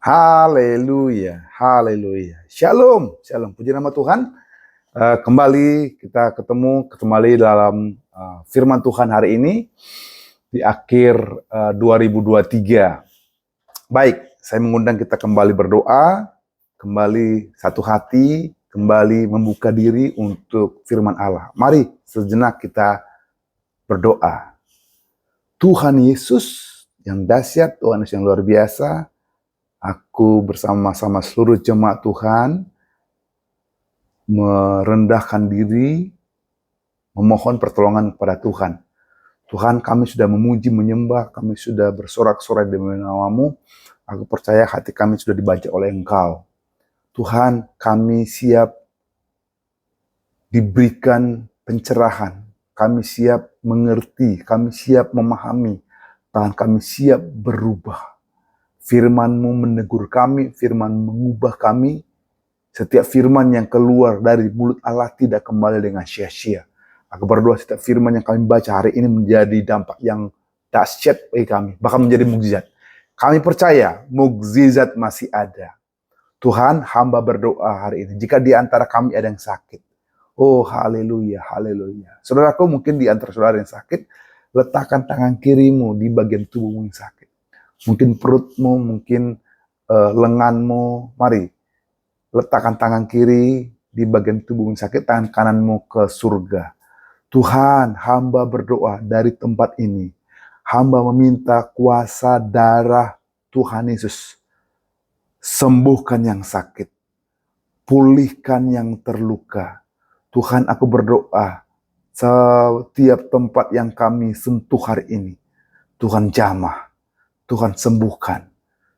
Haleluya, haleluya. Shalom, shalom. Puji nama Tuhan. Kembali kita kembali dalam firman Tuhan hari ini di akhir 2023. Baik, saya mengundang kita kembali berdoa, kembali satu hati, kembali membuka diri untuk firman Allah. Mari sejenak kita berdoa. Tuhan Yesus yang dahsyat, Tuhan Yesus yang luar biasa, aku bersama-sama seluruh jemaat Tuhan merendahkan diri, memohon pertolongan kepada Tuhan. Tuhan, kami sudah memuji, menyembah, kami sudah bersorak-sorai demi nama-Mu. Aku percaya hati kami sudah dibaca oleh Engkau. Tuhan, kami siap diberikan pencerahan, kami siap mengerti, kami siap memahami, bahkan kami siap berubah. Firman-Mu menegur kami, Firman mengubah kami. Setiap firman yang keluar dari mulut Allah tidak kembali dengan sia-sia. Aku berdoa setiap firman yang kami baca hari ini menjadi dampak yang dahsyat bagi kami, bahkan menjadi mukjizat. Kami percaya mukjizat masih ada. Tuhan, hamba berdoa hari ini, jika di antara kami ada yang sakit, oh haleluya, haleluya. Saudaraku, mungkin di antara saudara yang sakit, letakkan tangan kirimu di bagian tubuhmu yang sakit. Mungkin perutmu, mungkin lenganmu. Mari, letakkan tangan kiri di bagian tubuhmu yang sakit, tangan kananmu ke surga. Tuhan, hamba berdoa dari tempat ini. Hamba meminta kuasa darah Tuhan Yesus. Sembuhkan yang sakit. Pulihkan yang terluka. Tuhan, aku berdoa setiap tempat yang kami sentuh hari ini. Tuhan jamah. Tuhan sembuhkan,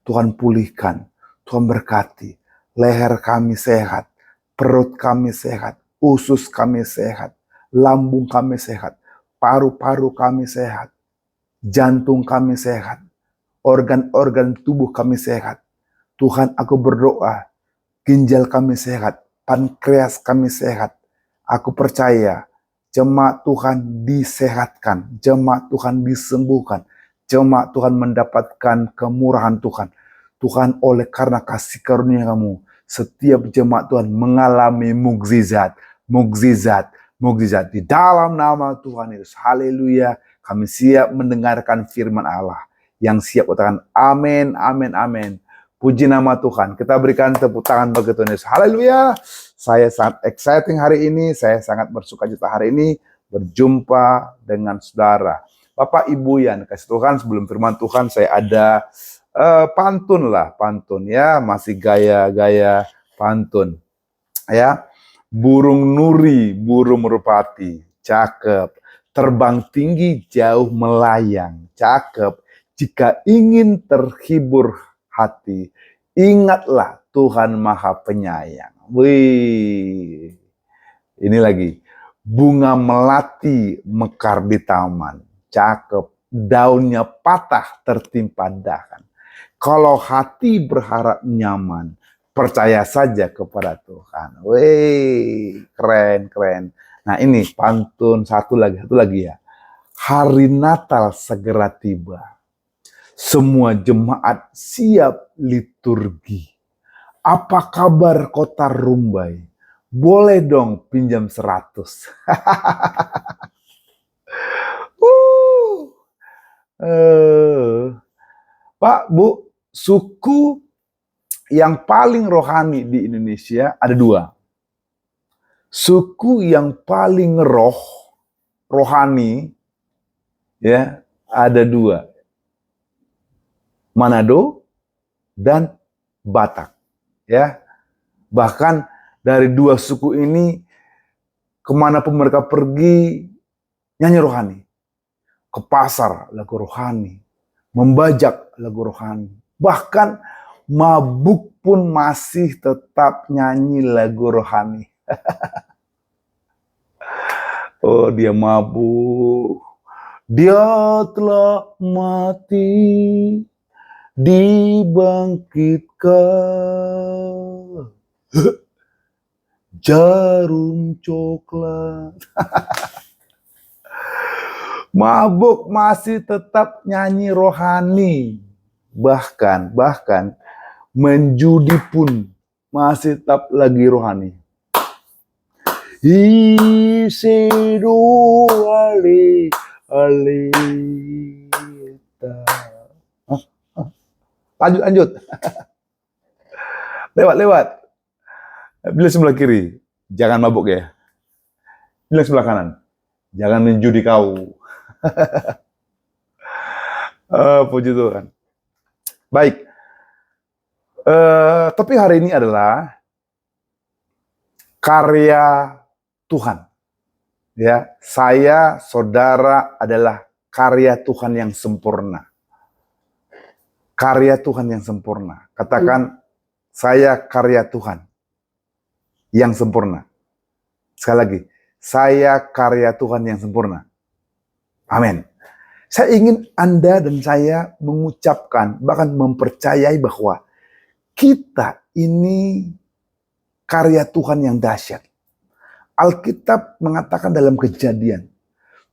Tuhan pulihkan, Tuhan berkati. Leher kami sehat, perut kami sehat, usus kami sehat, lambung kami sehat, paru-paru kami sehat, jantung kami sehat, organ-organ tubuh kami sehat. Tuhan, aku berdoa, ginjal kami sehat, pankreas kami sehat. Aku percaya, jemaat Tuhan disehatkan, jemaat Tuhan disembuhkan. Jemaat Tuhan mendapatkan kemurahan Tuhan. Tuhan, oleh karena kasih karunia kamu, setiap jemaat Tuhan mengalami mukjizat, mukjizat, mukjizat. Di dalam nama Tuhan Yesus, haleluya, kami siap mendengarkan firman Allah. Yang siap katakan amin, amin, amin. Puji nama Tuhan. Kita berikan tepuk tangan bagi Tuhan Yesus. Haleluya. Saya sangat exciting hari ini, saya sangat bersukacita hari ini berjumpa dengan saudara. Bapak Ibu yang kasih Tuhan, sebelum firman Tuhan saya ada pantun ya, masih gaya-gaya pantun ya. Burung nuri, burung merpati, cakep. Terbang tinggi, jauh melayang, cakep. Jika ingin terhibur hati, ingatlah Tuhan Maha Penyayang. Wih, ini lagi. Bunga melati mekar di taman. Cakep, daunnya patah tertimpa dahan. Kalau hati berharap nyaman, percaya saja kepada Tuhan. Wih, keren, keren. Nah ini pantun satu lagi ya. Hari Natal segera tiba. Semua jemaat siap liturgi. Apa kabar kota Rumbai? Boleh dong pinjam 100. Pak, Bu, suku yang paling rohani di Indonesia ada 2. Suku yang paling rohani ya ada 2. Manado dan Batak. Ya. Bahkan dari 2 suku ini kemanapun mereka pergi nyanyi rohani. Ke pasar lagu rohani, membajak lagu rohani. Bahkan mabuk pun masih tetap nyanyi lagu rohani. Oh, dia mabuk. Dia telah mati, dibangkitkan. Jarum coklat. Mabuk masih tetap nyanyi rohani. Bahkan menjudi pun masih tetap lagi rohani. Isedo ale aleta. Lanjut. Lewat. Bila sebelah kiri, jangan mabuk ya. Bila sebelah kanan, jangan menjudi kau. Puji Tuhan. Baik. Tapi hari ini adalah karya Tuhan. Ya, saya, saudara adalah karya Tuhan yang sempurna. Karya Tuhan yang sempurna. Katakan, saya karya Tuhan yang sempurna. Sekali lagi, saya karya Tuhan yang sempurna. Amin. Saya ingin Anda dan saya mengucapkan, bahkan mempercayai bahwa kita ini karya Tuhan yang dahsyat. Alkitab mengatakan dalam Kejadian,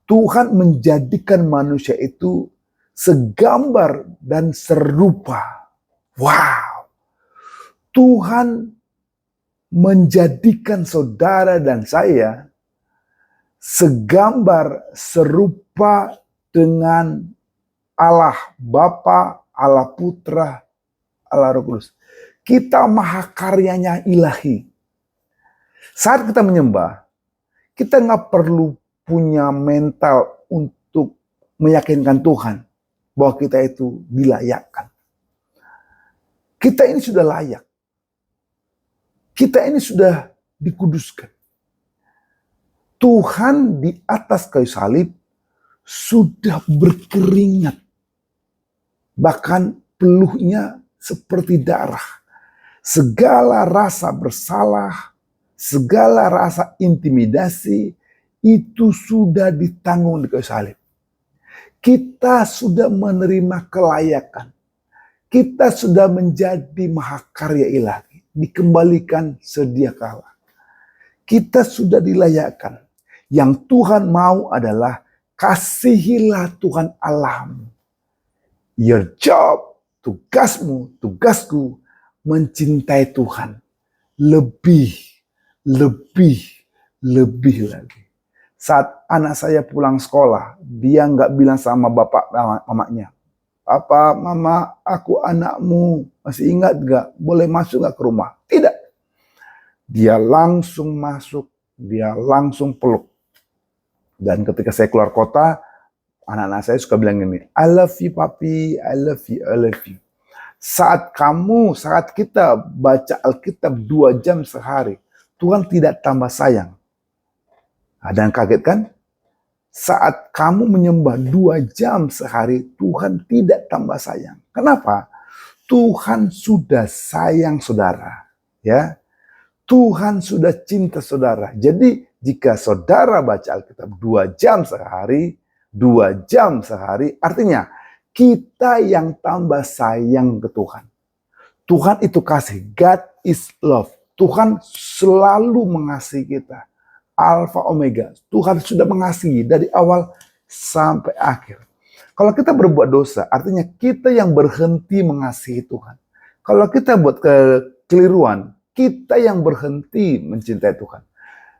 Tuhan menjadikan manusia itu segambar dan serupa. Wow. Tuhan menjadikan saudara dan saya segambar serupa dengan Allah Bapa, Allah Putra, Allah Roh Kudus. Kita maha karyanya ilahi. Saat kita menyembah, kita nggak perlu punya mental untuk meyakinkan Tuhan bahwa kita itu dilayakkan. Kita ini sudah layak. Kita ini sudah dikuduskan. Tuhan di atas kayu salib sudah berkeringat. Bahkan peluhnya seperti darah. Segala rasa bersalah, segala rasa intimidasi, itu sudah ditanggung di kayu salib. Kita sudah menerima kelayakan. Kita sudah menjadi mahakarya ilahi. Dikembalikan sedia kala. Kita sudah dilayakkan. Yang Tuhan mau adalah kasihilah Tuhan Allahmu. Your job, tugasmu, tugasku mencintai Tuhan. Lebih lagi. Saat anak saya pulang sekolah, dia nggak bilang sama bapak mamanya, "Papa, mama, aku anakmu, masih ingat gak? Boleh masuk gak ke rumah?" Tidak. Dia langsung masuk, dia langsung peluk. Dan ketika saya keluar kota, anak-anak saya suka bilang gini, "I love you papi, I love you, I love you." Saat kita baca Alkitab 2 jam sehari, Tuhan tidak tambah sayang. Ada yang kaget kan? Saat kamu menyembah 2 jam sehari, Tuhan tidak tambah sayang. Kenapa? Tuhan sudah sayang saudara. Ya, Tuhan sudah cinta saudara. Jadi jika saudara baca Alkitab 2 jam sehari, 2 jam sehari, artinya kita yang tambah sayang ke Tuhan. Tuhan itu kasih. God is love. Tuhan selalu mengasihi kita. Alfa Omega. Tuhan sudah mengasihi dari awal sampai akhir. Kalau kita berbuat dosa, artinya kita yang berhenti mengasihi Tuhan. Kalau kita buat kekeliruan, kita yang berhenti mencintai Tuhan.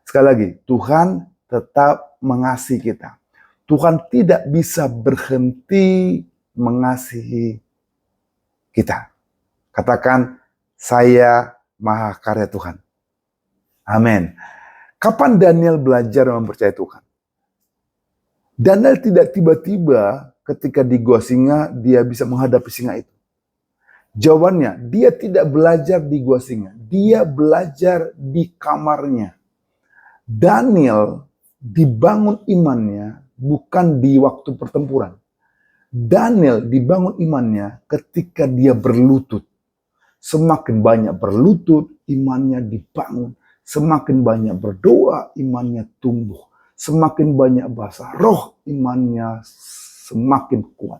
Sekali lagi, Tuhan tetap mengasihi kita. Tuhan tidak bisa berhenti mengasihi kita. Katakan, saya maha karya Tuhan. Amin. Kapan Daniel belajar mempercayai Tuhan? Daniel tidak tiba-tiba ketika di gua singa, dia bisa menghadapi singa itu. Jawabannya, dia tidak belajar di gua singa. Dia belajar di kamarnya. Daniel dibangun imannya bukan di waktu pertempuran. Daniel dibangun imannya ketika dia berlutut. Semakin banyak berlutut, imannya dibangun. Semakin banyak berdoa, imannya tumbuh. Semakin banyak bahasa roh, imannya semakin kuat.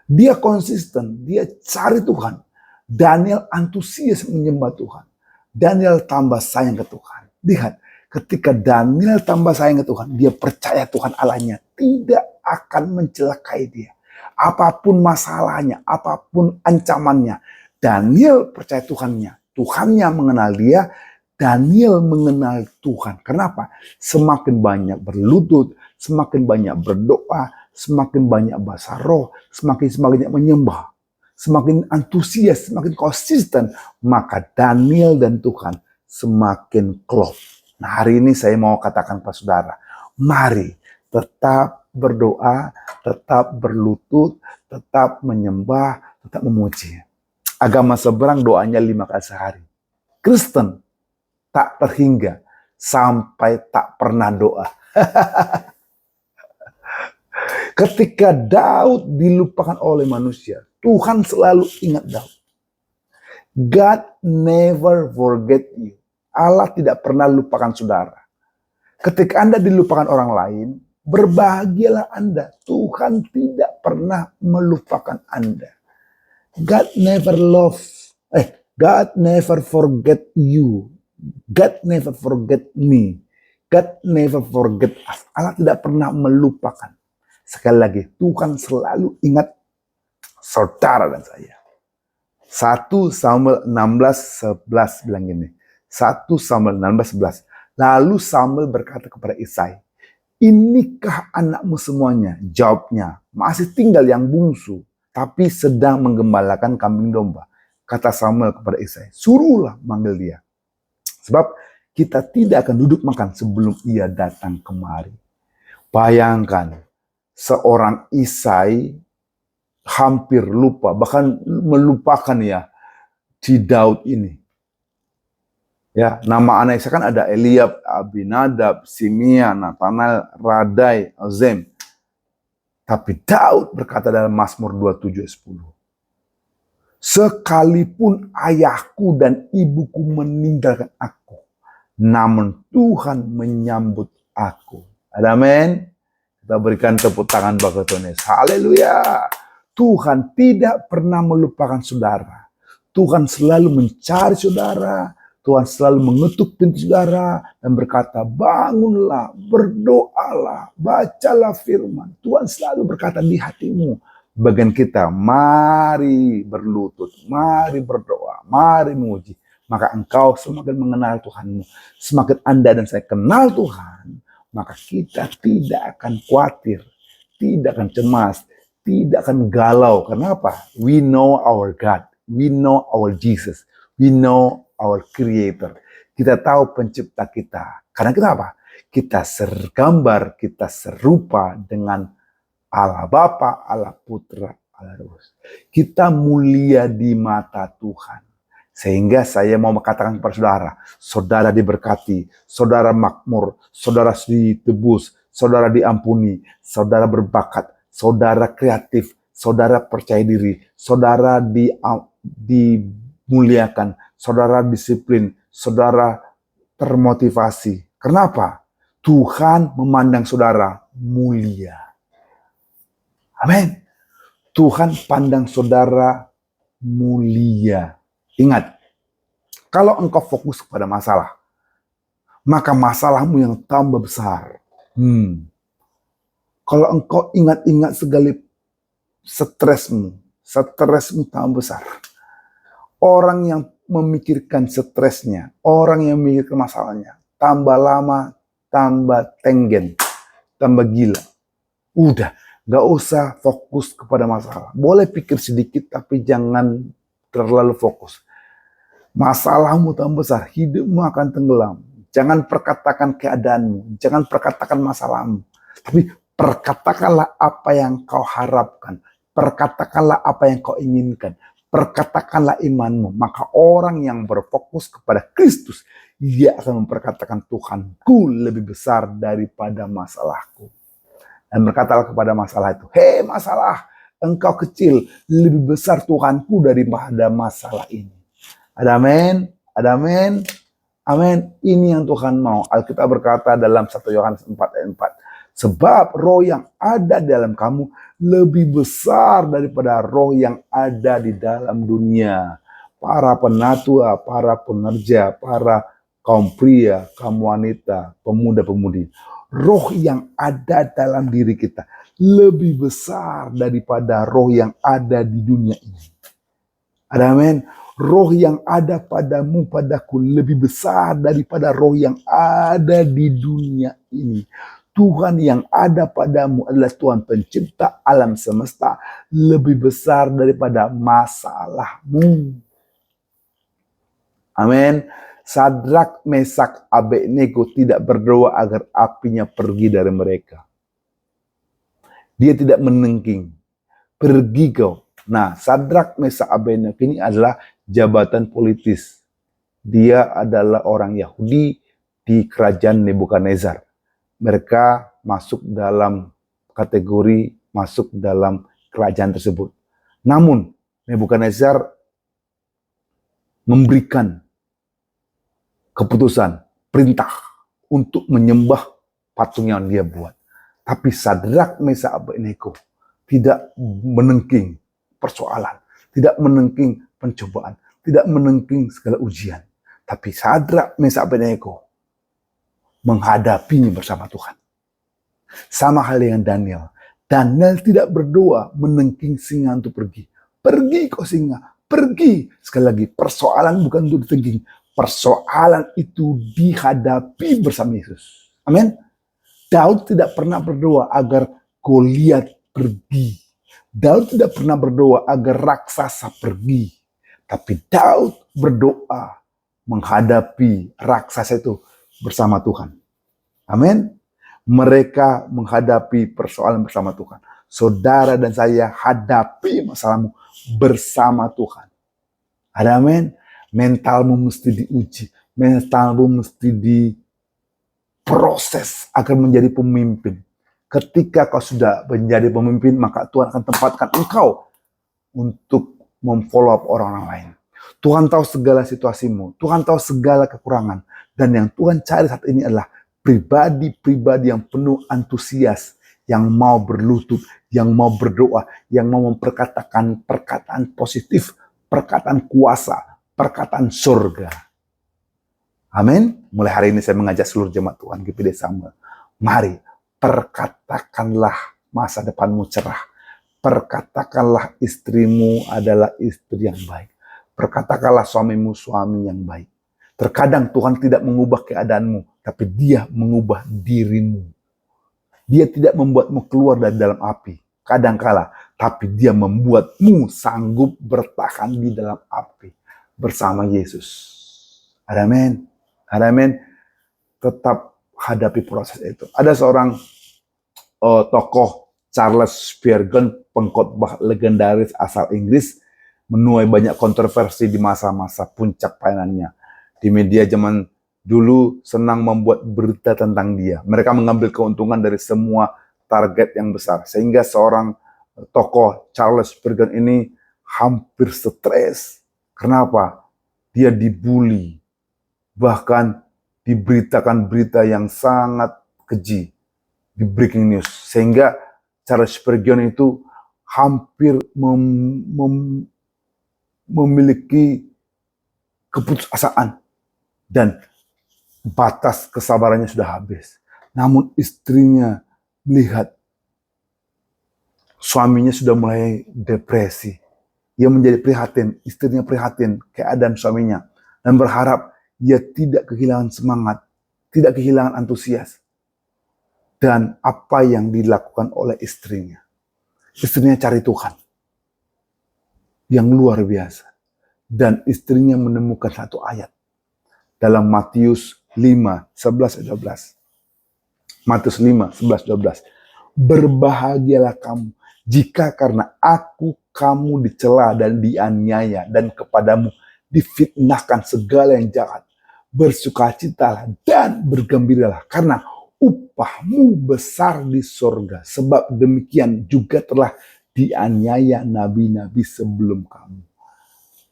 Dia konsisten, dia cari Tuhan. Daniel antusias menyembah Tuhan. Daniel tambah sayang ke Tuhan. Lihat, ketika Daniel tambah sayang ke Tuhan, dia percaya Tuhan Allahnya tidak akan mencelakai dia. Apapun masalahnya, apapun ancamannya, Daniel percaya Tuhannya. Tuhannya mengenal dia. Daniel mengenal Tuhan. Kenapa? Semakin banyak berlutut, semakin banyak berdoa, semakin banyak bahasa roh, semakin banyak menyembah, semakin antusias, semakin konsisten, maka Daniel dan Tuhan semakin klop. Nah, hari ini saya mau katakan kepada saudara, mari tetap berdoa, tetap berlutut, tetap menyembah, tetap memuji. Agama seberang doanya 5 kali sehari. Kristen tak terhingga sampai tak pernah doa. Ketika Daud dilupakan oleh manusia, Tuhan selalu ingat Daud. God never forget you. Allah tidak pernah lupakan saudara. Ketika Anda dilupakan orang lain, berbahagialah Anda. Tuhan tidak pernah melupakan Anda. God never forget you. God never forget me. God never forget us. Allah tidak pernah melupakan. Sekali lagi, Tuhan selalu ingat saudara dan saya. 1 Samuel 16:11 bilang gini. 1 Samuel 16:11. Lalu Samuel berkata kepada Isai, inikah anakmu semuanya? Jawabnya, masih tinggal yang bungsu, tapi sedang menggembalakan kambing domba. Kata Samuel kepada Isai, suruhlah manggil dia. Sebab kita tidak akan duduk makan sebelum ia datang kemari. Bayangkan, seorang Isai hampir lupa, bahkan melupakan ya si Daud ini. Ya, nama anak Isai kan ada Eliab, Abinadab, Simea, Nathanael, Radai, Azem. Tapi Daud berkata dalam Mazmur 27:10. Sekalipun ayahku dan ibuku meninggalkan aku, namun Tuhan menyambut aku. Amin. Kita berikan tepuk tangan bagi Tuhan Yesus. Haleluya. Tuhan tidak pernah melupakan saudara. Tuhan selalu mencari saudara. Tuhan selalu mengetuk pintu saudara dan berkata, bangunlah, berdoalah, bacalah firman. Tuhan selalu berkata di hatimu. Bagian kita, mari berlutut, mari berdoa, mari memuji. Maka engkau semakin mengenal Tuhanmu. Semakin Anda dan saya kenal Tuhan, maka kita tidak akan khawatir, tidak akan cemas, tidak akan galau. Kenapa? We know our God, we know our Jesus, we know our Creator. Kita tahu pencipta kita. Karena kita apa? Kita sergambar, kita serupa dengan Allah Bapa, Allah Putra, Allah Roh. Kita mulia di mata Tuhan. Sehingga saya mau mengatakan kepada saudara, saudara diberkati, saudara makmur, saudara ditebus, saudara diampuni, saudara berbakat, saudara kreatif, saudara percaya diri, saudara dimuliakan, saudara disiplin, saudara termotivasi. Kenapa? Tuhan memandang saudara mulia. Amin. Tuhan pandang saudara mulia. Ingat, kalau engkau fokus kepada masalah, maka masalahmu yang tambah besar. Kalau engkau ingat-ingat segala stresmu tambah besar. Orang yang memikirkan stresnya, orang yang memikirkan masalahnya, tambah lama, tambah tenggen, tambah gila. Udah. Gak usah fokus kepada masalah. Boleh pikir sedikit tapi jangan terlalu fokus. Masalahmu tambah besar, hidupmu akan tenggelam. Jangan perkatakan keadaanmu, jangan perkatakan masalahmu. Tapi perkatakanlah apa yang kau harapkan. Perkatakanlah apa yang kau inginkan. Perkatakanlah imanmu. Maka orang yang berfokus kepada Kristus, dia akan memperkatakan Tuhanku lebih besar daripada masalahku. Dan berkatalah kepada masalah itu, hei masalah, engkau kecil, lebih besar Tuhanku daripada masalah ini. Ada amin? Ada amin? Amin. Ini yang Tuhan mau. Alkitab berkata dalam 1 Yohanes 4:4. Sebab roh yang ada dalam kamu lebih besar daripada roh yang ada di dalam dunia. Para penatua, para penerja, para kaum pria, kaum wanita, pemuda-pemudi. Roh yang ada dalam diri kita lebih besar daripada roh yang ada di dunia ini. Amin. Roh yang ada padamu, padaku lebih besar daripada roh yang ada di dunia ini. Tuhan yang ada padamu adalah Tuhan pencipta alam semesta, lebih besar daripada masalahmu. Amin. Sadrak, Mesak, Abednego tidak berdoa agar apinya pergi dari mereka. Dia tidak menengking. Pergi kau. Nah, Sadrak, Mesak, Abednego ini adalah jabatan politis. Dia adalah orang Yahudi di kerajaan Nebukadnezar. Mereka masuk dalam kategori masuk dalam kerajaan tersebut. Namun, Nebukadnezar memberikan keputusan, perintah untuk menyembah patung yang dia buat. Tapi Sadrak, Mesak, Abednego tidak menengking persoalan, tidak menengking pencobaan, tidak menengking segala ujian. Tapi Sadrak, Mesak, Abednego menghadapinya bersama Tuhan. Sama hal dengan Daniel. Daniel tidak berdoa menengking singa untuk pergi. Pergi kau singa, pergi. Sekali lagi, persoalan bukan untuk ditengking. Persoalan itu dihadapi bersama Yesus. Amin. Daud tidak pernah berdoa agar Goliat pergi. Daud tidak pernah berdoa agar raksasa pergi. Tapi Daud berdoa menghadapi raksasa itu bersama Tuhan. Amin. Mereka menghadapi persoalan bersama Tuhan. Saudara dan saya hadapi masalahmu bersama Tuhan. Ada amin. Mentalmu mesti diuji. Mentalmu mesti diproses agar menjadi pemimpin. Ketika kau sudah menjadi pemimpin, maka Tuhan akan tempatkan engkau untuk memfollow up orang lain. Tuhan tahu segala situasimu. Tuhan tahu segala kekurangan. Dan yang Tuhan cari saat ini adalah pribadi-pribadi yang penuh antusias, yang mau berlutut, yang mau berdoa, yang mau memperkatakan perkataan positif, perkataan kuasa, perkataan surga. Amin. Mulai hari ini saya mengajak seluruh jemaat Tuhan GPD Samuel. Mari, perkatakanlah masa depanmu cerah. Perkatakanlah istrimu adalah istri yang baik. Perkatakanlah suamimu suami yang baik. Terkadang Tuhan tidak mengubah keadaanmu, tapi Dia mengubah dirimu. Dia tidak membuatmu keluar dari dalam api, kadangkala, tapi Dia membuatmu sanggup bertahan di dalam api bersama Yesus. Amin. Amin. Tetap hadapi proses itu. Ada seorang tokoh, Charles Spurgeon, pengkhotbah legendaris asal Inggris, menuai banyak kontroversi di masa-masa puncak pelayanannya. Di media zaman dulu senang membuat berita tentang dia. Mereka mengambil keuntungan dari semua target yang besar. Sehingga seorang tokoh, Charles Spurgeon ini hampir stres. Kenapa? Dia dibully. Bahkan diberitakan berita yang sangat keji di breaking news. Sehingga Charles Spurgeon itu hampir memiliki keputusasaan. Dan batas kesabarannya sudah habis. Namun istrinya melihat suaminya sudah mulai depresi. Ia menjadi prihatin, istrinya prihatin keadaan suaminya. Dan berharap ia tidak kehilangan semangat, tidak kehilangan antusias. Dan apa yang dilakukan oleh istrinya. Istrinya cari Tuhan. Yang luar biasa. Dan istrinya menemukan satu ayat. Dalam Matius 5, 11, 12. Matius 5, 11, 12. Berbahagialah kamu jika karena aku kamu dicela dan dianiaya dan kepadamu difitnahkan segala yang jahat. Bersukacitalah dan bergembiralah karena upahmu besar di sorga. Sebab demikian juga telah dianiaya nabi-nabi sebelum kamu.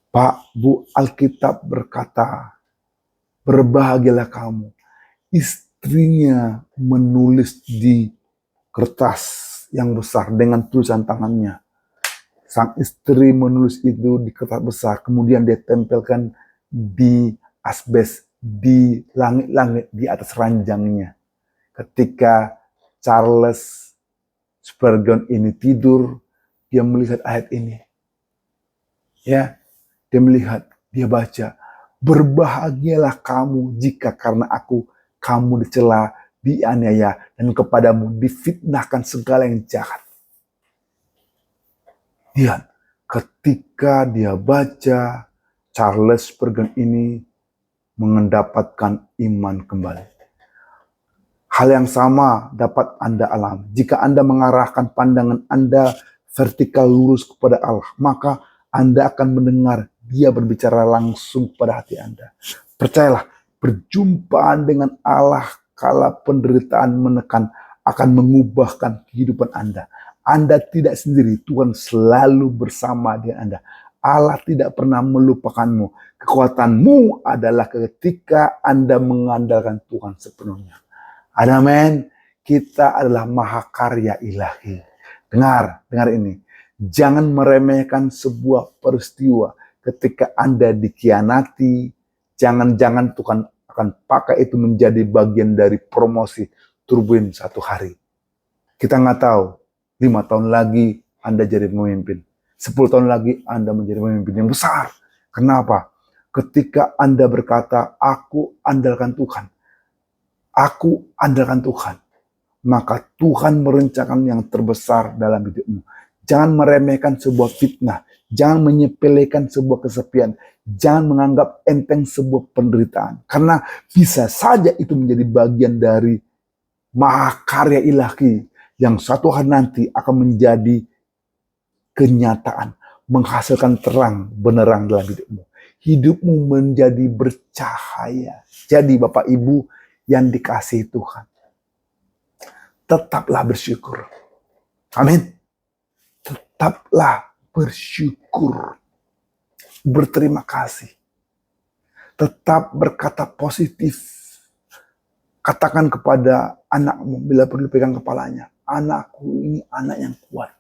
Pak, Bu, Alkitab berkata, berbahagialah kamu. Istrinya menulis di kertas yang besar dengan tulisan tangannya. Sang istri menulis itu di kertas besar, kemudian dia tempelkan di asbes, di langit-langit, di atas ranjangnya. Ketika Charles Spurgeon ini tidur, dia melihat ayat ini. Ya, Dia melihat, dia baca, berbahagialah kamu jika karena aku kamu dicela, dianiaya, dan kepadamu difitnahkan segala yang jahat. Lihat, ketika dia baca, Charles Spurgeon ini mendapatkan iman kembali. Hal yang sama dapat Anda alami. Jika Anda mengarahkan pandangan Anda vertikal lurus kepada Allah, maka Anda akan mendengar Dia berbicara langsung kepada hati Anda. Percayalah, perjumpaan dengan Allah kala penderitaan menekan akan mengubahkan kehidupan Anda. Anda tidak sendiri, Tuhan selalu bersama dengan Anda. Allah tidak pernah melupakanmu. Kekuatanmu adalah ketika Anda mengandalkan Tuhan sepenuhnya. Amin. Kita adalah mahakarya ilahi. Dengar ini. Jangan meremehkan sebuah peristiwa ketika Anda dikhianati. Jangan-jangan Tuhan akan pakai itu menjadi bagian dari promosi turbin satu hari. Kita nggak tahu, 5 tahun lagi Anda jadi pemimpin. 10 tahun lagi Anda menjadi pemimpin yang besar. Kenapa? Ketika Anda berkata, aku andalkan Tuhan. Aku andalkan Tuhan. Maka Tuhan merencanakan yang terbesar dalam hidupmu. Jangan meremehkan sebuah fitnah. Jangan menyepelekan sebuah kesepian. Jangan menganggap enteng sebuah penderitaan. Karena bisa saja itu menjadi bagian dari mahakarya ilahi yang suatu hari nanti akan menjadi kenyataan. Menghasilkan terang benerang dalam hidupmu. Hidupmu menjadi bercahaya. Jadi Bapak Ibu yang dikasihi Tuhan, tetaplah bersyukur. Amin. Tetaplah bersyukur. Berterima kasih. Tetap berkata positif. Katakan kepada anakmu bila perlu pegang kepalanya. Anakku ini anak yang kuat.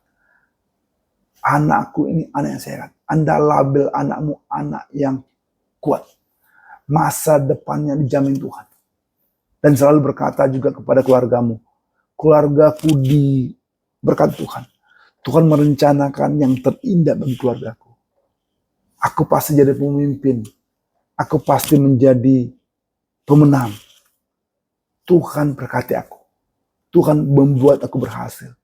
Anakku ini anak yang sehat. Anda label anakmu anak yang kuat. Masa depannya dijamin Tuhan. Dan selalu berkata juga kepada keluargamu, keluargaku diberkati Tuhan. Tuhan merencanakan yang terindah bagi keluargaku. Aku pasti jadi pemimpin. Aku pasti menjadi pemenang. Tuhan berkati aku. Tuhan membuat aku berhasil.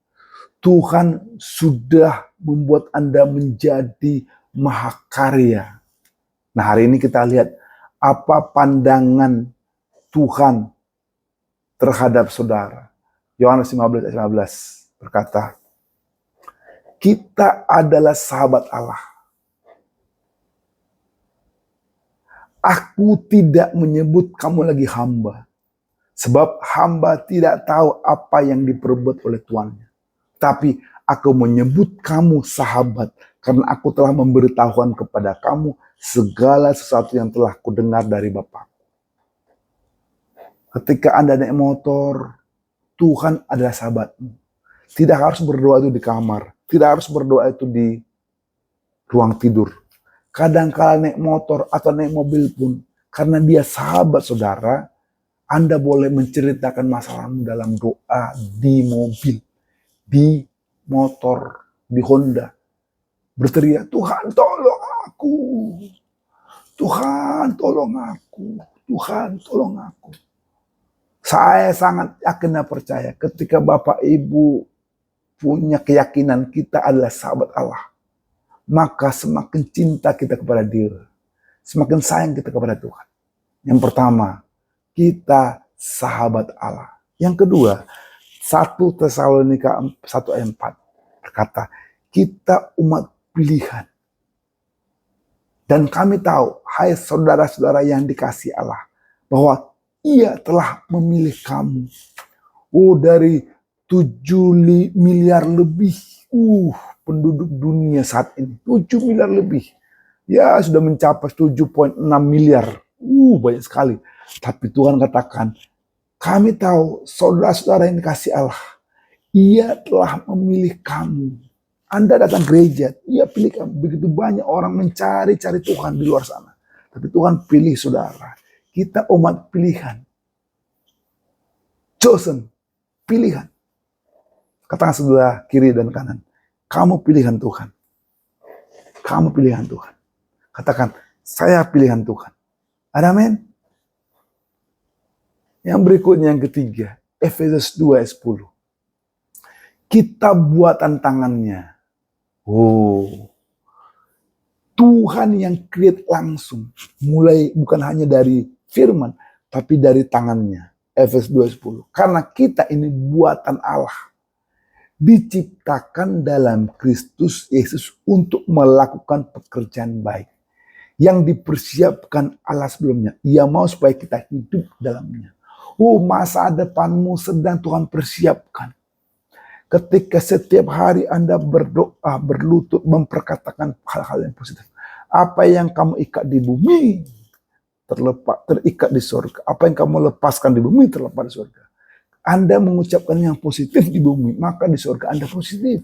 Tuhan sudah membuat Anda menjadi mahakarya. Nah, hari ini kita lihat apa pandangan Tuhan terhadap saudara. Yohanes 15 ayat 15 berkata, kita adalah sahabat Allah. Aku tidak menyebut kamu lagi hamba. Sebab hamba tidak tahu apa yang diperbuat oleh tuannya. Tapi aku menyebut kamu sahabat. Karena aku telah memberitahukan kepada kamu segala sesuatu yang telah kudengar dari Bapa. Ketika Anda naik motor, Tuhan adalah sahabatmu. Tidak harus berdoa itu di kamar. Tidak harus berdoa itu di ruang tidur. Kadang-kala naik motor atau naik mobil pun, karena dia sahabat saudara, Anda boleh menceritakan masalahmu dalam doa di mobil, di motor, di Honda. Berteriak, Tuhan tolong aku. Tuhan tolong aku. Tuhan tolong aku. Saya sangat yakin dan percaya ketika Bapak Ibu punya keyakinan kita adalah sahabat Allah, maka semakin cinta kita kepada Dia, semakin sayang kita kepada Tuhan. Yang pertama, kita sahabat Allah. Yang kedua, 1 Tesalonika 1 ayat 4 berkata, kita umat pilihan. Dan kami tahu, hai saudara-saudara yang dikasihi Allah, bahwa Ia telah memilih kamu. Dari 7 miliar lebih penduduk dunia saat ini. 7 miliar lebih. Ya sudah mencapai 7,6 miliar. Banyak sekali. Tapi Tuhan katakan, kami tahu saudara-saudara yang dikasihi Allah. Ia telah memilih kamu. Anda datang gereja, Ia pilih kamu. Begitu banyak orang mencari-cari Tuhan di luar sana. Tapi Tuhan pilih saudara. Kita umat pilihan. Chosen. Pilihan. Katakan sebelah kiri dan kanan. Kamu pilihan Tuhan. Kamu pilihan Tuhan. Katakan, saya pilihan Tuhan. Amin. Yang berikutnya yang ketiga, Efesus 2 ayat 10. Kita buatan tangannya. Tuhan yang create langsung. Mulai bukan hanya dari firman, tapi dari tangannya. Efesus 2 ayat 10. Karena kita ini buatan Allah. Diciptakan dalam Kristus Yesus untuk melakukan pekerjaan baik. Yang dipersiapkan Allah sebelumnya. Ia mau supaya kita hidup dalamnya. Masa depanmu sedang Tuhan persiapkan. Ketika setiap hari Anda berdoa, berlutut, memperkatakan hal-hal yang positif. Apa yang kamu ikat di bumi, terikat di surga. Apa yang kamu lepaskan di bumi, terlepas di surga. Anda mengucapkan yang positif di bumi, maka di surga Anda positif.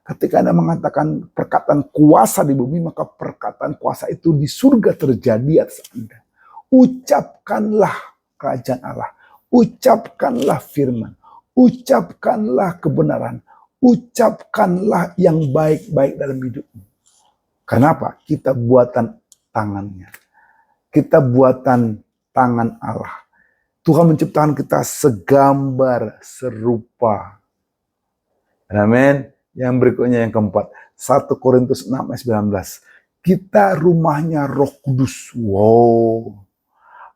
Ketika Anda mengatakan perkataan kuasa di bumi, maka perkataan kuasa itu di surga terjadi atas Anda. Ucapkanlah kerajaan Allah. Ucapkanlah firman. Ucapkanlah kebenaran. Ucapkanlah yang baik-baik dalam hidupmu. Kenapa? Kita buatan tangannya. Kita buatan tangan Allah. Tuhan menciptakan kita segambar, serupa. Amin. Yang berikutnya yang keempat. 1 Korintus 6 ayat 19. Kita rumahnya Roh Kudus.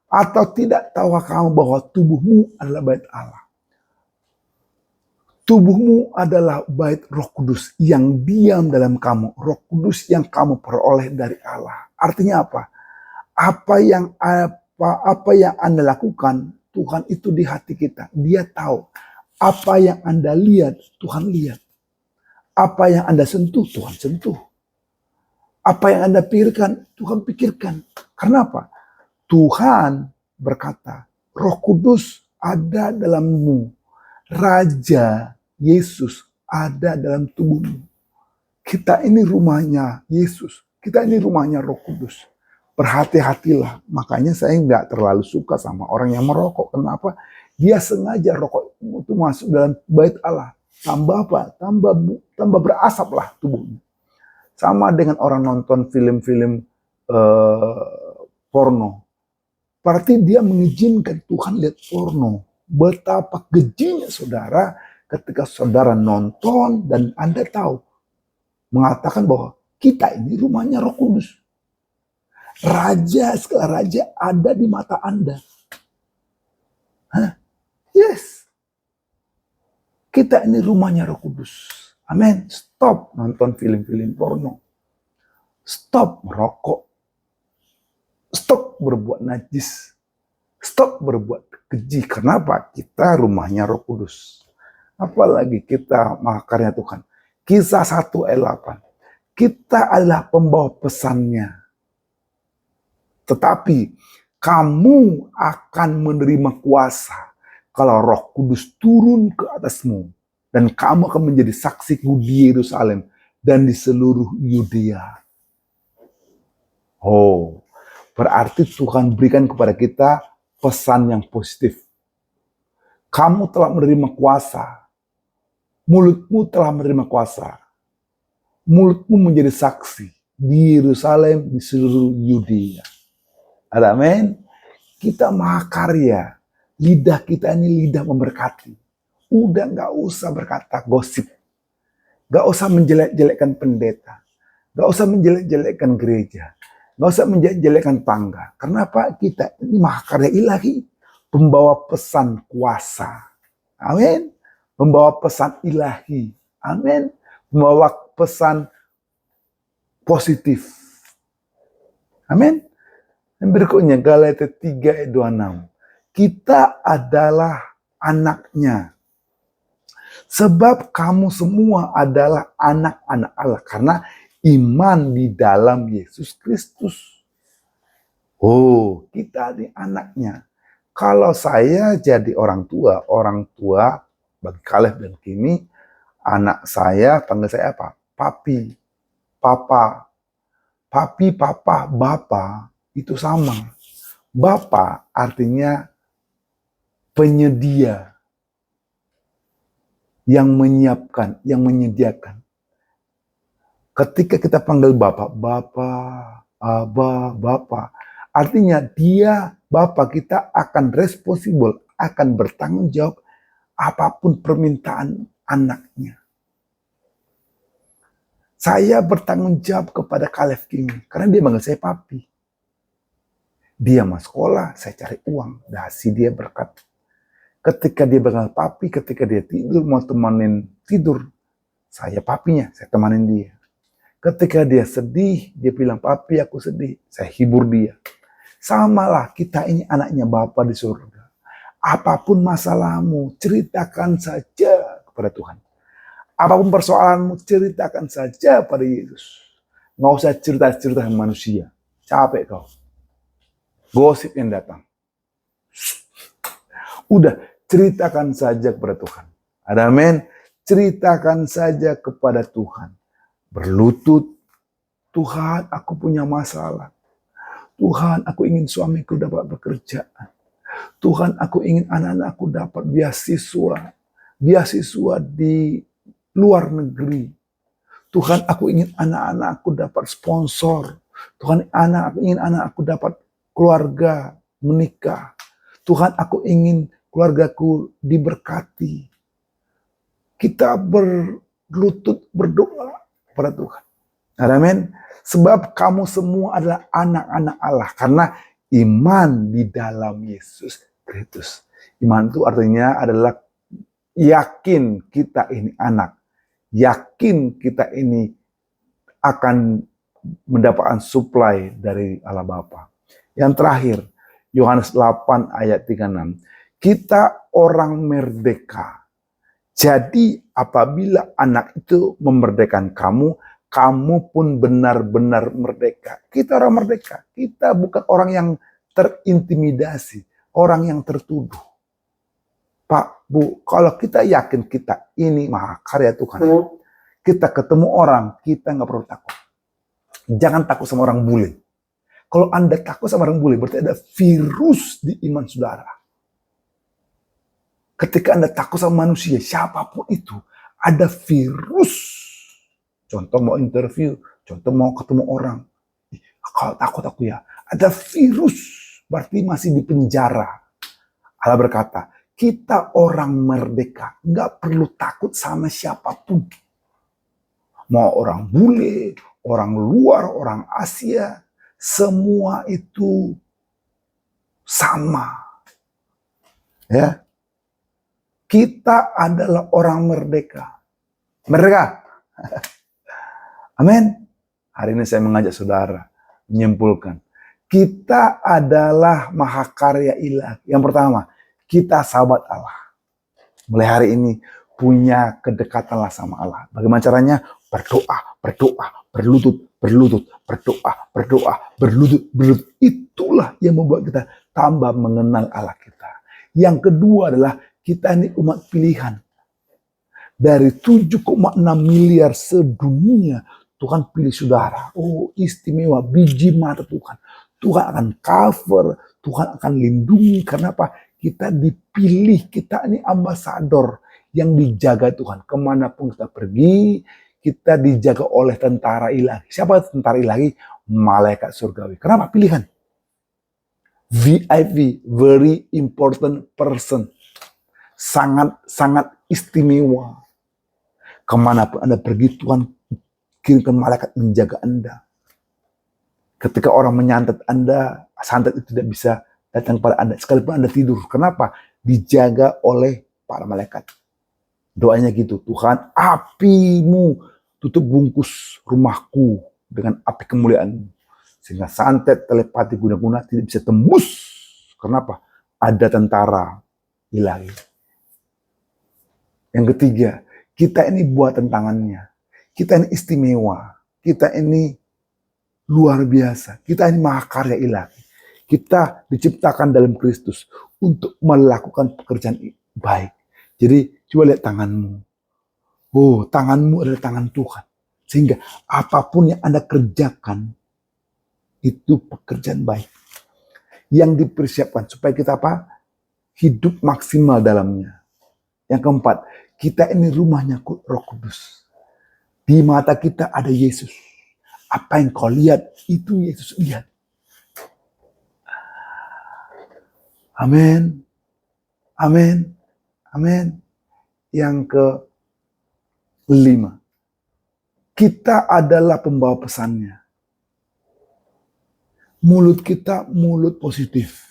Atau tidak tahukah kamu bahwa tubuhmu adalah bait Allah? Tubuhmu adalah bait Roh Kudus yang diam dalam kamu. Roh Kudus yang kamu peroleh dari Allah. Artinya apa? Apa yang Anda lakukan, Tuhan itu di hati kita. Dia tahu. Apa yang Anda lihat, Tuhan lihat. Apa yang Anda sentuh, Tuhan sentuh. Apa yang Anda pikirkan, Tuhan pikirkan. Karena apa? Tuhan berkata, Roh Kudus ada dalammu. Raja Yesus ada dalam tubuhmu. Kita ini rumahnya Yesus. Kita ini rumahnya Roh Kudus. Berhati-hatilah. Makanya saya nggak terlalu suka sama orang yang merokok. Kenapa? Dia sengaja rokok itu masuk dalam bait Allah. Tambah apa? Tambah berasaplah tubuhnya. Sama dengan orang nonton film-film porno. Berarti dia mengizinkan Tuhan lihat porno. Betapa kejinya saudara ketika saudara nonton dan Anda tahu. Mengatakan bahwa kita ini rumahnya Roh Kudus. Raja, segala raja ada di mata Anda. Yes. Kita ini rumahnya Roh Kudus. Amin. Stop nonton film-film porno. Stop merokok. Stop berbuat najis. Stop berbuat keji. Kenapa? Kita rumahnya Roh Kudus. Apalagi kita makarnya Tuhan. Kisah 1 ayat 8. Kita adalah pembawa pesannya. Tetapi kamu akan menerima kuasa kalau Roh Kudus turun ke atasmu. Dan kamu akan menjadi saksiku di Yerusalem dan di seluruh Yudea. Berarti Tuhan berikan kepada kita pesan yang positif. Kamu telah menerima kuasa. Mulutmu telah menerima kuasa. Mulutmu menjadi saksi di Yerusalem, di seluruh Yudea. Amin. Kita mahakarya. Lidah kita ini lidah memberkati. Udah gak usah berkata gosip. Gak usah menjelek-jelekkan pendeta. Gak usah menjelek-jelekkan gereja. Gak usah menjelek-jelekkan tangga. Kenapa? Kita ini mahakarya ilahi. Pembawa pesan kuasa. Amin. Membawa pesan ilahi. Amin. Membawa pesan positif. Amin. Yang berikutnya Galatia 3 ayat 26. Kita adalah anaknya. Sebab kamu semua adalah anak-anak Allah. Karena iman di dalam Yesus Kristus. Kita ini anaknya. Kalau saya jadi orang tua bagi Kaleb dan Kimi, anak saya panggil saya apa? Papi, papa. Papi, papa, bapa itu sama. Bapa artinya penyedia. Yang menyiapkan, yang menyediakan. Ketika kita panggil Bapa, Aba, Bapa. Artinya dia, Bapa kita akan responsible, akan bertanggung jawab apapun permintaan anaknya. Saya bertanggung jawab kepada Caleb King karena dia manggil saya papi. Dia mau sekolah, saya cari uang, dasi dia berkat. Ketika dia bakal papi, ketika dia tidur, mau temanin tidur, saya papinya, saya temanin dia. Ketika dia sedih, dia bilang, papi aku sedih, saya hibur dia. Samalah kita ini anaknya Bapa di surga. Apapun masalahmu, ceritakan saja kepada Tuhan. Apapun persoalanmu, ceritakan saja pada Yesus. Nggak usah cerita-cerita manusia. Capek kau. Gosip yang datang. Udah, ceritakan saja kepada Tuhan. Ada amin? Ceritakan saja kepada Tuhan. Berlutut, Tuhan aku punya masalah. Tuhan aku ingin suamiku dapat pekerjaan. Tuhan aku ingin anak-anakku dapat beasiswa. Beasiswa di luar negeri. Tuhan aku ingin anak-anakku dapat sponsor. Tuhan ingin anak-anakku dapat keluarga menikah. Tuhan aku ingin keluargaku diberkati. Kita berlutut berdoa kepada Tuhan. Amin. Sebab kamu semua adalah anak-anak Allah. Karena iman di dalam Yesus Kristus. Iman itu artinya adalah yakin kita ini anak. Yakin kita ini akan mendapatkan supply dari Allah Bapa. Yang terakhir, Yohanes 8 ayat 36. Kita orang merdeka. Jadi apabila anak itu memerdekakan kamu, kamu pun benar-benar merdeka. Kita orang merdeka. Kita bukan orang yang terintimidasi, orang yang tertuduh. Pak, Bu, kalau kita yakin kita ini mahakarya Tuhan, kita ketemu orang, kita nggak perlu takut. Jangan takut sama orang bule. Kalau Anda takut sama orang bule, berarti ada virus di iman saudara. Ketika Anda takut sama manusia, siapapun itu, ada virus. Contoh mau interview, contoh mau ketemu orang. Kalau takut aku ya, ada virus, berarti masih di penjara. Allah berkata, kita orang merdeka, nggak perlu takut sama siapapun. Mau orang bule, orang luar, orang Asia, semua itu sama. Ya, kita adalah orang merdeka. Merdeka. Amin. Hari ini saya mengajak saudara menyimpulkan. Kita adalah mahakarya ilahi. Yang pertama, kita sahabat Allah. Mulai hari ini punya kedekatanlah sama Allah. Bagaimana caranya? Berdoa, berlutut, berdoa, berlutut. Itulah yang membuat kita tambah mengenal Allah kita. Yang kedua adalah kita ini umat pilihan. Dari 7,6 miliar sedunia, Tuhan pilih saudara. Oh, istimewa, biji mata Tuhan. Tuhan akan cover, Tuhan akan lindungi. Kenapa? Kita dipilih, kita ini ambasador yang dijaga Tuhan. Kemanapun kita pergi, kita dijaga oleh tentara ilahi. Siapa tentara ilahi? Malaikat surgawi. Kenapa? Pilihan. VIP, very important person. Sangat istimewa. Kemanapun Anda pergi, Tuhan kirimkan malaikat menjaga Anda. Ketika orang menyantet Anda, santet itu tidak bisa datang pada Anda. Sekalipun Anda tidur. Kenapa? Dijaga oleh para malaikat. Doanya gitu. Tuhan, apimu tutup bungkus rumahku dengan api kemuliaan. Sehingga santet, telepati, guna-guna tidak bisa tembus. Kenapa? Ada tentara ilahi. Yang ketiga, kita ini buatan tangannya. Kita ini istimewa. Kita ini luar biasa. Kita ini mahakarya ilahi. Kita diciptakan dalam Kristus untuk melakukan pekerjaan baik. Jadi coba lihat tanganmu. Oh, tanganmu adalah tangan Tuhan. Sehingga apapun yang Anda kerjakan, itu pekerjaan baik. Yang dipersiapkan supaya kita apa? Hidup maksimal dalamnya. Yang keempat, kita ini rumahnya Roh Kudus. Di mata kita ada Yesus. Apa yang kau lihat, itu Yesus lihat. Amin. Amin. Amin. Yang kelima, kita adalah pembawa pesannya. Mulut kita mulut positif.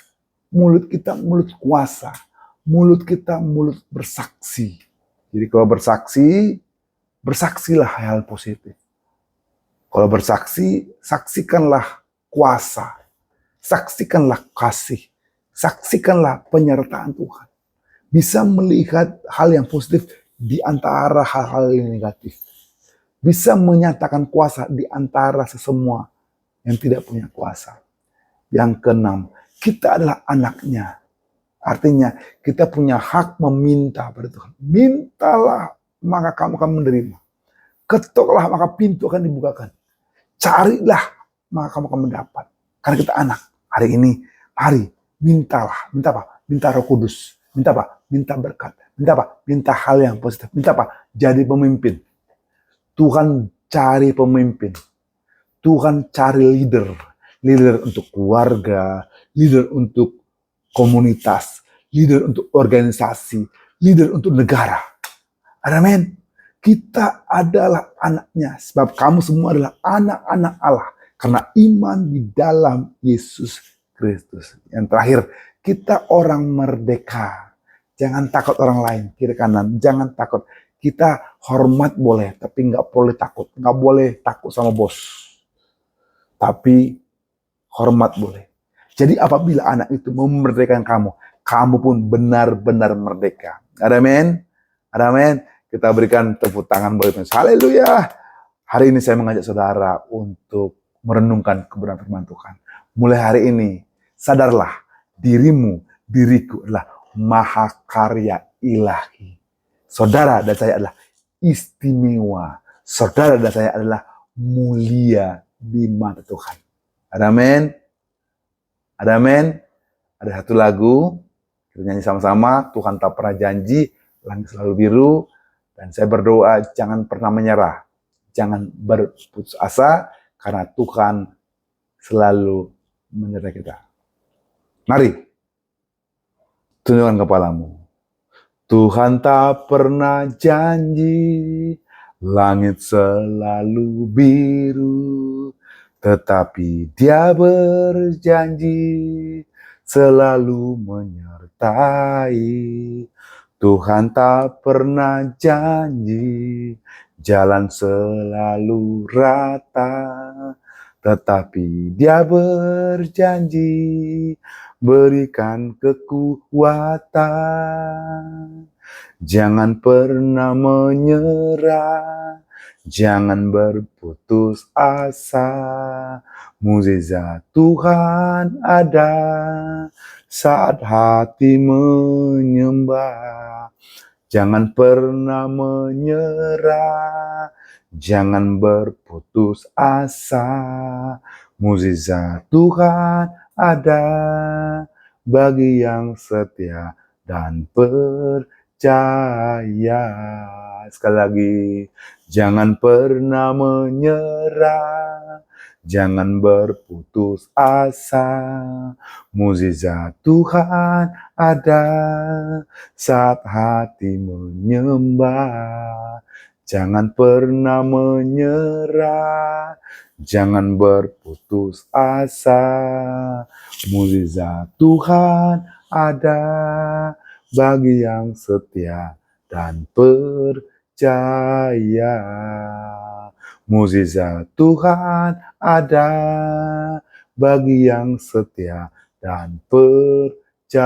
Mulut kita mulut kuasa. Mulut kita mulut bersaksi. Jadi kalau bersaksi, bersaksilah hal positif. Kalau bersaksi, saksikanlah kuasa. Saksikanlah kasih. Saksikanlah penyertaan Tuhan. Bisa melihat hal yang positif di antara hal-hal yang negatif. Bisa menyatakan kuasa di antara sesemua yang tidak punya kuasa. Yang keenam, kita adalah anaknya. Artinya kita punya hak meminta pada Tuhan. Mintalah maka kamu akan menerima. Ketoklah maka pintu akan dibukakan. Carilah maka kamu akan mendapat. Karena kita anak. Hari ini, mari mintalah. Minta apa? Minta Roh Kudus. Minta apa? Minta berkat. Minta apa? Minta hal yang positif. Minta apa? Jadi pemimpin. Tuhan cari pemimpin. Tuhan cari leader. Leader untuk keluarga. Leader untuk komunitas. Leader untuk organisasi. Leader untuk negara. Amin. Kita adalah anaknya. Sebab kamu semua adalah anak-anak Allah. Karena iman di dalam Yesus Kristus. Yang terakhir, kita orang merdeka. Jangan takut orang lain, kiri kanan. Jangan takut. Kita hormat boleh, tapi nggak boleh takut. Nggak boleh takut sama bos. Tapi hormat boleh. Jadi apabila anak itu memerdekakan kamu, kamu pun benar-benar merdeka. Amin. Amin. Kita berikan tepuk tangan buat Tuhan. Haleluya. Hari ini saya mengajak saudara untuk merenungkan kebenaran firman Tuhan. Mulai hari ini, sadarlah diriku adalah mahakarya ilahi. Saudara dan saya adalah istimewa. Saudara dan saya adalah mulia di mata Tuhan. Amin. Amin. Ada satu lagu, kita nyanyi sama-sama. Tuhan tak pernah janji, langit selalu biru. Dan saya berdoa jangan pernah menyerah. Jangan berputus asa, karena Tuhan selalu menyertai kita. Mari, tundukkan kepalamu. Tuhan tak pernah janji, langit selalu biru, tetapi Dia berjanji selalu menyertai. Tuhan tak pernah janji, jalan selalu rata, tetapi Dia berjanji berikan kekuatan. Jangan pernah menyerah, jangan berputus asa. Mukjizat Tuhan ada saat hati menyembah. Jangan pernah menyerah, jangan berputus asa. Mukjizat Tuhan ada bagi yang setia dan percaya. Sekali lagi, jangan pernah menyerah, jangan berputus asa. Mukjizat Tuhan ada saat hati menyembah. Jangan pernah menyerah, jangan berputus asa. Mukjizat Tuhan ada bagi yang setia dan percaya. Mukjizat Tuhan ada bagi yang setia dan percaya.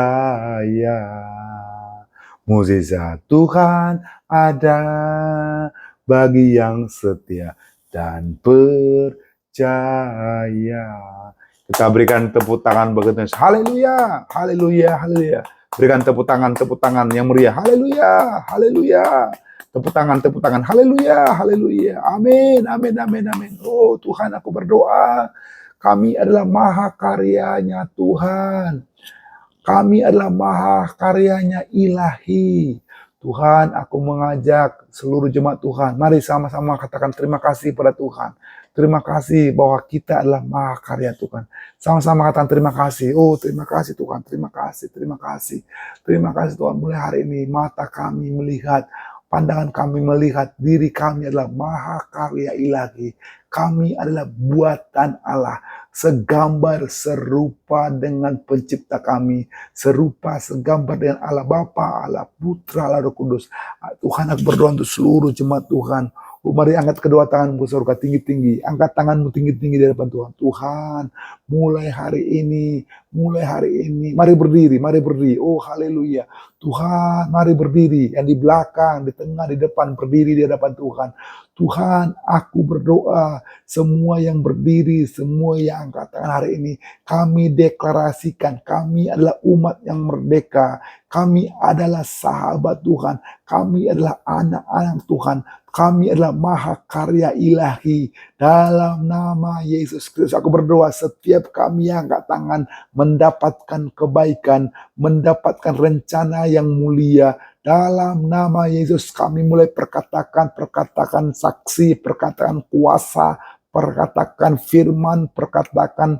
Mukjizat Tuhan ada bagi yang setia dan percaya. Kita berikan tepuk tangan bagi Tuhan. Haleluya, haleluya, haleluya. Berikan tepuk tangan yang meriah. Haleluya, haleluya. Tepuk tangan, haleluya, haleluya. Amin, amin, amin, amin. Oh Tuhan, aku berdoa. Kami adalah mahakaryanya Tuhan. Kami adalah mahakaryanya ilahi. Tuhan, aku mengajak seluruh jemaat Tuhan. Mari sama-sama katakan terima kasih pada Tuhan. Terima kasih bahwa kita adalah mahakarya Tuhan. Sama-sama katakan terima kasih. Oh, terima kasih Tuhan. Terima kasih. Terima kasih. Terima kasih Tuhan. Mulai hari ini mata kami melihat, pandangan kami melihat diri kami adalah mahakarya ilahi. Kami adalah buatan Allah, segambar serupa dengan pencipta kami, serupa segambar dengan Allah Bapa, Allah Putra, Allah Roh Kudus. Tuhan, aku berdoa untuk seluruh jemaat Tuhan. Mari angkat kedua tanganmu ke surga tinggi-tinggi. Angkat tanganmu tinggi-tinggi di depan Tuhan. Tuhan, mulai hari ini, mari berdiri. Oh, haleluya. Tuhan, mari berdiri. Yang di belakang, di tengah, di depan, berdiri di hadapan Tuhan. Tuhan, aku berdoa, semua yang berdiri, semua yang angkat tangan hari ini, kami deklarasikan, kami adalah umat yang merdeka. Kami adalah sahabat Tuhan. Kami adalah anak-anak Tuhan. Kami adalah mahakarya ilahi. Dalam nama Yesus Kristus, aku berdoa setiap kami yang angkat tangan mendapatkan kebaikan, mendapatkan rencana yang mulia. Dalam nama Yesus kami mulai perkatakan saksi, perkataan kuasa, perkatakan firman, perkatakan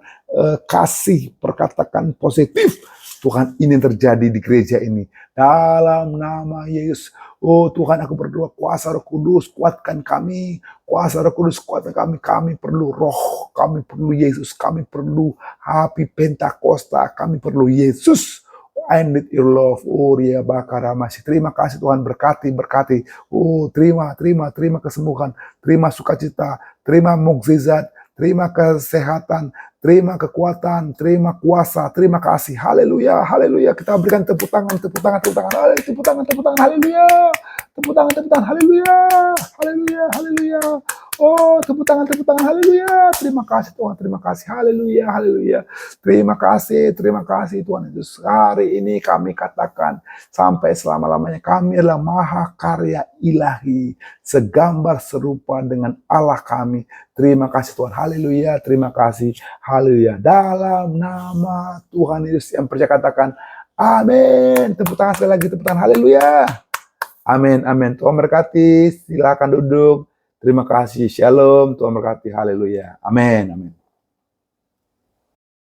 kasih, perkatakan positif. Tuhan, ini yang terjadi di gereja ini. Dalam nama Yesus. Oh Tuhan, aku berdoa kuasa Roh Kudus kuatkan kami. Kuasa Roh Kudus kuatkan kami. Kami perlu roh. Kami perlu Yesus. Kami perlu api Pentakosta. Kami perlu Yesus. I need your love. Oh Ria Bakara masih. Terima kasih Tuhan, berkati. Oh terima kesembuhan. Terima sukacita. Terima mukjizat. Terima kesehatan, terima kekuatan, terima kuasa, terima kasih. Haleluya. Kita berikan tepuk tangan. Haleluya. Tepuk tangan. Haleluya. Haleluya. Oh, tepuk tangan. Haleluya. Terima kasih Tuhan, terima kasih. Haleluya. Terima kasih Tuhan Yesus. Hari ini kami katakan sampai selama-lamanya kami adalah mahakarya ilahi, segambar serupa dengan Allah kami. Terima kasih Tuhan. Haleluya. Terima kasih. Haleluya. Dalam nama Tuhan Yesus yang percaya katakan amin. Tepuk tangan sekali lagi. Tepuk tangan. Haleluya. Amin. Tuhan berkati. Silakan duduk. Terima kasih. Shalom. Tuhan berkati. Haleluya. Amin.